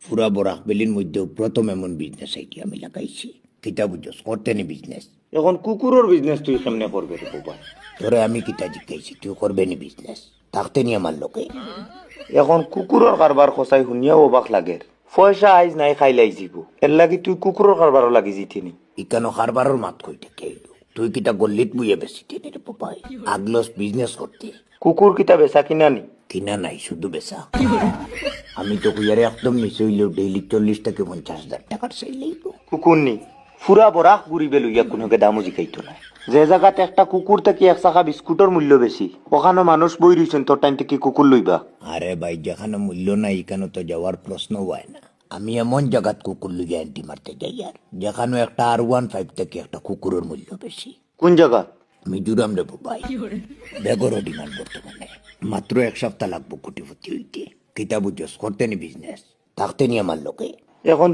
পুরা বরাক বেলির মধ্যে প্রথম এমন বিজনেস আইডিয়া আমি লাগাইছি। কিতা বুঝছস, করতে নি বিজনেস। এখন কুকুরের বিজনেস তুই কেমনে করবে রে বাবা? তোরে আমি কিতা জিজ্ঞাসি, তুই করবে নি বিজনেস? থাকতে নি আমার লোকে। এখন কুকুরের কারবার খসাই শুনিয়া অবাক লাগে। পয়সা আইজ নাই খাইলাই যাব, এর লাগি তুই কুকুরের কারবারও লাগি জিতিনি। ইকানো হারবারের মাত কইতে কেইলো, তুই কিতা গল্লিত বুয়ে বেশি টেনে রে বাবাই। আগলস বিজনেস করতে কুকুর কিতা বেচা কিনা নি? কিনা নাই, শুধু বেচা। আমি তো কুইয়ারে একদম মিশে হইলেও ডেইলি 40 থেকে 50,000 টাকার চাইলেই। কুকুর নি ফুরা বরাক ঘুরিবে লইয়া কোনোকে দামও জিকাইতো না। যে জায়গাতে একটা কুকুর থেকে এক চাকা বিস্কুটের মূল্য বেশি, ওখানে মানুষ বই রইছেন তোর টাইম থেকে কুকুর লইবা। আরে ভাই, যেখানে মূল্য নাই এখানে তো যাওয়ার প্রশ্ন হয় না। আমি এমন জায়গাত কুকুর লইয়া অ্যান্টি মারতে যাই আর যেখানে একটা R15 থেকে একটা কুকুরের মূল্য বেশি। কোন জায়গা? মিজোরাম রে ভাই, বেগরও ডিমান্ড বর্তমানে। মাত্র 1 সপ্তাহ লাগবো কোটিপতি হইতে। কিতা বুঝছস, করতে নি বিজনেস, থাকতে নি আমার লোকে। এখন